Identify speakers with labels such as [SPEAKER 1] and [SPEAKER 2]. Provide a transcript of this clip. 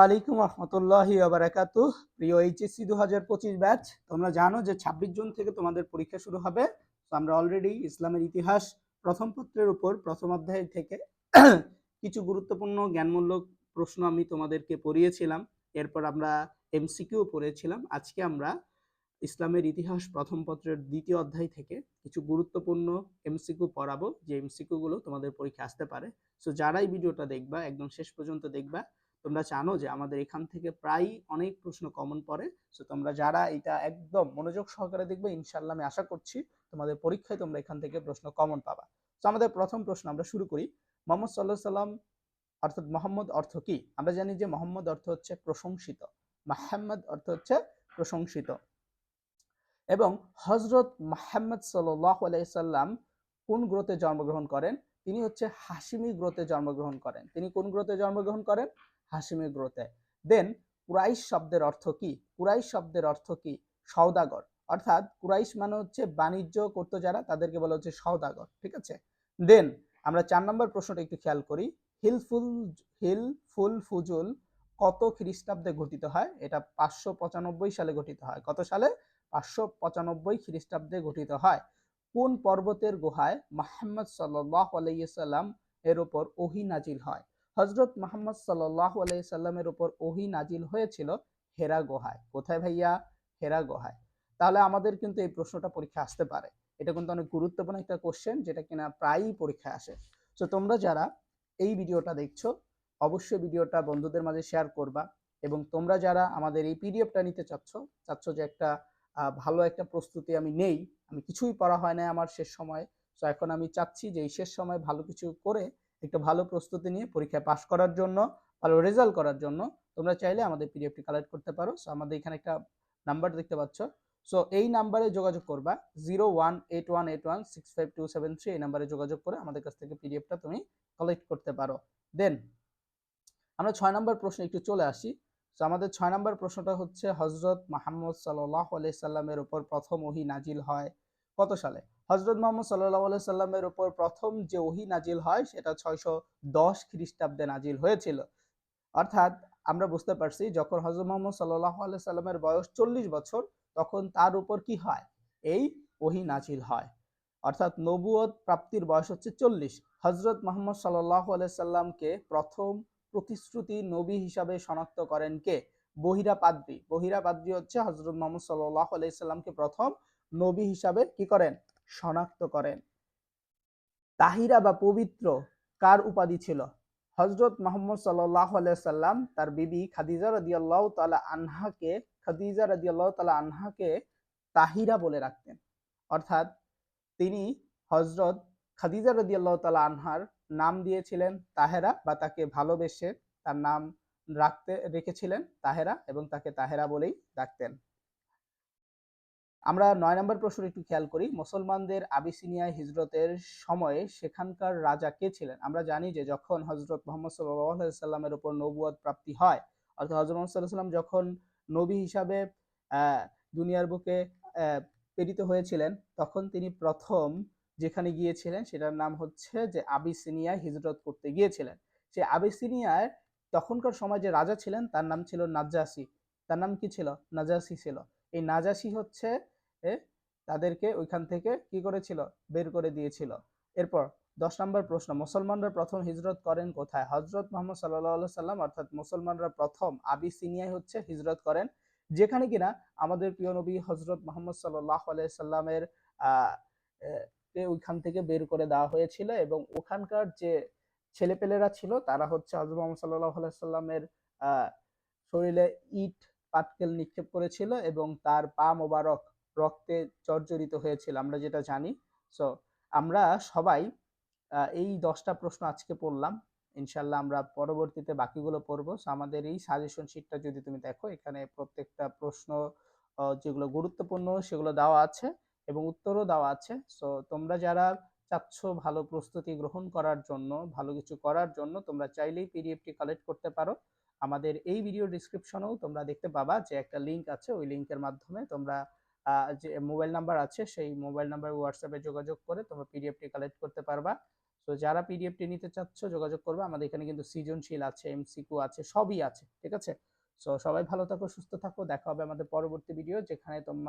[SPEAKER 1] ওয়ালাইকুম রহমতুল্লাহি ওয়া বারাকাতুহু। প্রিয় এইচএসসি 2025 ব্যাচ, তোমরা জানো যে 26 জুন থেকে তোমাদের পরীক্ষা শুরু হবে। তো আমরা অলরেডি ইসলামের ইতিহাস প্রথম পত্রের উপর প্রথম অধ্যায় থেকে কিছু গুরুত্বপূর্ণ জ্ঞানমূলক প্রশ্ন আমি তোমাদেরকে পড়িয়েছিলাম। এরপর আমরা এমসিকিউ পড়েছিলাম। আজকে আমরা ইসলামের ইতিহাস প্রথম পত্রের দ্বিতীয় অধ্যায় থেকে কিছু গুরুত্বপূর্ণ এমসিকিউ পড়াবো, যে এমসিকিউ গুলো তোমাদের পরীক্ষা আসতে পারে। সো যারাই ভিডিওটা দেখবা একদম শেষ পর্যন্ত দেখবা। তোমরা জানো যে আমাদের এখান থেকে প্রায় অনেক প্রশ্ন কমন পড়ে। সো তোমরা যারা এটা একদম মনোযোগ সহকারে দেখবে, ইনশাআল্লাহ আমি আশা করছি তোমাদের পরীক্ষায় তোমরা এখান থেকে প্রশ্ন কমন পাবা। তো আমাদের প্রথম প্রশ্ন আমরা শুরু করি। মোহাম্মদ সাল্লাল্লাহু আলাইহি সাল্লাম অর্থাৎ মোহাম্মদ অর্থ কি? আমরা জানি যে মোহাম্মদ অর্থ হচ্ছে প্রশংসিত, মুহাম্মদ অর্থ হচ্ছে প্রশংসিত। এবং হযরত মুহাম্মদ সাল্লাল্লাহু আলাইহি সাল্লাম কোন গোত্রে জন্মগ্রহণ করেন? তিনি হচ্ছে হাশিমি গোত্রে জন্মগ্রহণ করেন। তিনি কোন গোত্রে জন্মগ্রহণ করেন? হাশিমি গোত্রে। দেন কুরাইশ শব্দের অর্থ কি? কুরাইশ শব্দের অর্থ কি? সওদাগর। অর্থাৎ কুরাইশ মানে হচ্ছে বাণিজ্য করতো যারা, তাদেরকে বলা হচ্ছে সওদাগর। ঠিক আছে। দেন আমরা 4 নম্বর প্রশ্নটা একটু খেয়াল করি। হিলফুল ফুজুল কত খ্রিস্টাব্দে গঠিত হয়? এটা 595 সালে গঠিত হয়। কত সালে? 595 খ্রিস্টাব্দে গঠিত হয়। কোন পর্বতের গুহায় মুহাম্মদ সাল্লাল্লাহু আলাইহি সাল্লাম এর উপর ওহী নাজিল হয়? হযরত মুহাম্মদ সাল্লাল্লাহু আলাইহি সাল্লামের উপর ওহী নাজিল হয়েছিল হেরা গুহায়। কোথায় ভাইয়া? হেরা গুহায়। তাহলে আমাদের কিন্তু এই প্রশ্নটা পরীক্ষা আসতে পারে। এটা কিন্তু অনেক গুরুত্বপূর্ণ একটা কোশ্চেন, যেটা কিনা প্রায়ই পরীক্ষায় আসে। সো তোমরা যারা এই ভিডিওটা দেখছো, অবশ্যই ভিডিওটা বন্ধুদের মাঝে শেয়ার করবা। এবং তোমরা যারা আমাদের এই পিডিএফটা নিতে চাচ্ছ যে একটা ভালো একটা প্রস্তুতি আমি নেই, আমি কিছুই পড়া হয় না আমার শেষ সময়। সো এখন আমি চাচ্ছি যে এই শেষ সময় ভালো কিছু করে একটা ভালো প্রস্তুতি নিয়ে পরীক্ষায় পাশ করার জন্য, ভালো রেজাল্ট করার জন্য তোমরা চাইলে আমাদের পিডিএফটি কালেক্ট করতে পারো। সো আমাদের এখানে একটা নাম্বার দেখতে পাচ্ছ। সো এই নাম্বারে যোগাযোগ করবা, 0181816527 এই নাম্বারে যোগাযোগ করে আমাদের কাছ থেকে পিডিএফটা তুমি কালেক্ট করতে পারো। দেন আমরা 6 নম্বর প্রশ্নে একটু চলে আসি। তো আমাদের 6 নম্বর প্রশ্নটা হচ্ছে হযরত মুহাম্মদ সাল্লাল্লাহু আলাইহি সাল্লামের উপর প্রথম ওহী নাজিল হয় কত সালে? হযরত মুহাম্মদ সাল্লাল্লাহু আলাইহি সাল্লামের উপর প্রথম যে ওহী নাজিল হয় সেটা 610 খ্রিস্টাব্দে নাজিল হয়েছিল। অর্থাৎ আমরা বুঝতে পারছি যখন হযরত মুহাম্মদ সাল্লাল্লাহু আলাইহি সাল্লামের বয়স 40 বছর, তখন তার উপর কি হয়? এই ওহী নাজিল হয়। অর্থাৎ নবুয়ত প্রাপ্তির বয়স হচ্ছে 40। হযরত মুহাম্মদ সাল্লাল্লাহু আলাইহি সাল্লামকে প্রথম প্রতিশ্রুতি নবী হিসাবে শনাক্ত করেন কে? বহিরা পাদ্রী। বহিরা পাদ্রী হচ্ছে হযরত মুহাম্মদ সাল্লাল্লাহু আলাইহি সাল্লামকে প্রথম নবী হিসাবে কি করেন? শনাক্ত করেন। তাহিরা বা পবিত্র কার উপাধি ছিল? হযরত মুহাম্মদ সাল্লাল্লাহু আলাইহি সাল্লাম তার বিবি খাদিজা রাদিয়াল্লাহু তাআলা আনহাকে তাহিরা বলে রাখতেন। অর্থাৎ তিনি হযরত খাদিজা রাদিয়াল্লাহু তাআলা আনহার নাম দিয়েছিলেন তাহেরা, বা তাকে ভালোবেসে তার নাম রেখেছিলেন তাহেরা, এবং তাকে তাহেরা বলেই ডাকতেন। আমরা 9 নম্বর প্রশ্ন একটু খেয়াল করি। মুসলমানদের আবিসিনিয়ায় হিজরতের সময়ে সেখানকার রাজা কে ছিলেন? আমরা জানি যে যখন হযরত মুহাম্মদ সাল্লাল্লাহু আলাইহি সাল্লামের উপর নবুয়ত প্রাপ্তি হয়, অর্থাৎ হযরত মুহাম্মদ সাল্লাল্লাহু আলাইহি সাল্লাম যখন নবী হিসাবে দুনিয়ার বুকে প্রেরিত হয়েছিলেন, তখন তিনি প্রথম যেখানে গিয়েছিলেন সেটার নাম হচ্ছে যে আবিসিনিয়ায় হিজরত করতে গিয়েছিলেন। সেই আবিসিনিয়ায় তখনকার সময় যে রাজা ছিলেন তার নাম ছিল নাজ্জাসী। তার নাম কি ছিল? নাজাসী ছিল। এই নাজাসী হচ্ছে তাদেরকে ওইখান থেকে কি করেছিল? বের করে দিয়েছিল। এরপর 10 নম্বর প্রশ্ন, মুসলমানরা প্রথম হিজরত করেন কোথায়? হযরত মুহাম্মদ সাল্লাল্লাহু আলাইহি সাল্লাম অর্থাৎ মুসলমানরা প্রথম আবিসিনিয়ায় হচ্ছে হিজরত করেন, যেখানে কিনা আমাদের প্রিয় নবী হযরত মুহাম্মদ সাল্লাল্লাহু আলাইহি সাল্লামের ওইখান থেকে বের করে দেওয়া হয়েছিল, এবং ওখানকার যে ছেলেপেলেরা ছিল তারা হচ্ছে হযরত মুহাম্মদ সাল্লাল্লাহু আলাইহি সাল্লামের শরীরে ইট পাটকেল নিক্ষেপ করেছিল, এবং তার পা মোবারক রক্তে জর্জরিত হয়েছিল, আমরা যেটা জানি। সো আমরা সবাই এই 10টা প্রশ্ন আজকে পড়লাম। ইনশাআল্লাহ আমরা পরবর্তীতে বাকিগুলো পড়বো। সো আমাদের এই সাজেশন শিটটা যদি তুমি দেখো, এখানে প্রত্যেকটা প্রশ্ন যেগুলো গুরুত্বপূর্ণ সেগুলো দেওয়া আছে এবং উত্তরও দেওয়া আছে। সো তোমরা যারা চাচ্ছ ভালো প্রস্তুতি গ্রহণ করার জন্য, ভালো কিছু করার জন্য, তোমরা চাইলেই পিডিএফটি কালেক্ট করতে পারো। আমাদের এই ভিডিও ডিসক্রিপশনেও তোমরা দেখতে পাবা যে একটা লিঙ্ক আছে, ওই লিঙ্কের মাধ্যমে তোমরা যে মোবাইল নাম্বার আছে সেই মোবাইল নাম্বার হোয়াটসঅ্যাপে যোগাযোগ করে তোমরা পিডিএফটি কালেক্ট করতে পারবা। সো তো যারা পিডিএফটি নিতে চাচ্ছ যোগাযোগ করবে, আমাদের এখানে কিন্তু সৃজনশীল আছে, এমসিকিউ আছে, সবই আছে, ঠিক আছে। সো সবাই ভালো থাকো, সুস্থ থাকো, দেখা হবে আমাদের পরবর্তী ভিডিও, যেখানে তোমাদের